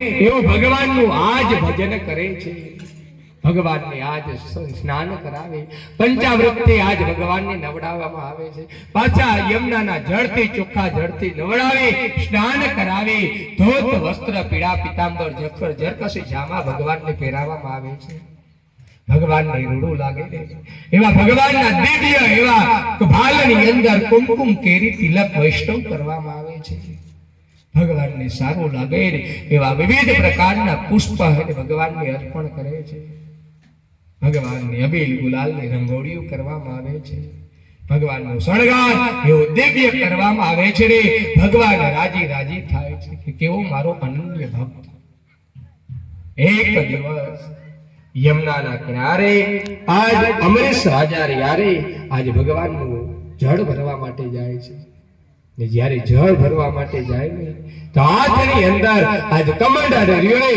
એવો ભગવાનનું આજ ભજન કરે છે, ભગવાનને આજ સ્નાન કરાવે, પંચામૃતથી આજ ભગવાનને નવડાવવામાં આવે છે, પાછા યમુનાના જળથી ચોખ્ખા જળથી નવડાવે, સ્નાન કરાવે, ધોત વસ્ત્ર પીળા પીતાંબર જખર જરકસી જામા ભગવાનને પહેરાવવામાં આવે છે. ભગવાનને રૂડું લાગે એવા ભગવાનના દિવ્ય એવા ભાલની અંદર કુમકુમ કેરી તિલક વૈષ્ણવ કરવામાં આવે છે. ભગવાનને સારું લાગે એવા વિવિધ પ્રકારના પુષ્પ ભગવાનને અર્પણ કરે છે. ભગવાનની અબીલ ગુલાલની રંગોળીઓ કરવામાં આવે છે. ભગવાનનો શણગાર એવો દિવ્ય કરવામાં આવે છે રે. ભગવાન રાજી રાજી થાય છે કે કેવો મારો અનન્ય ભક્ત. એક દિવસ યમુનાના કિનારે આજ અમરેશ રાજા યારે આજ ભગવાનનું જળ ભરવા માટે જાય છે. ને જ્યારે જળ ભરવા માટે જાય ને તો હાથની અંદર આજ કમંડળ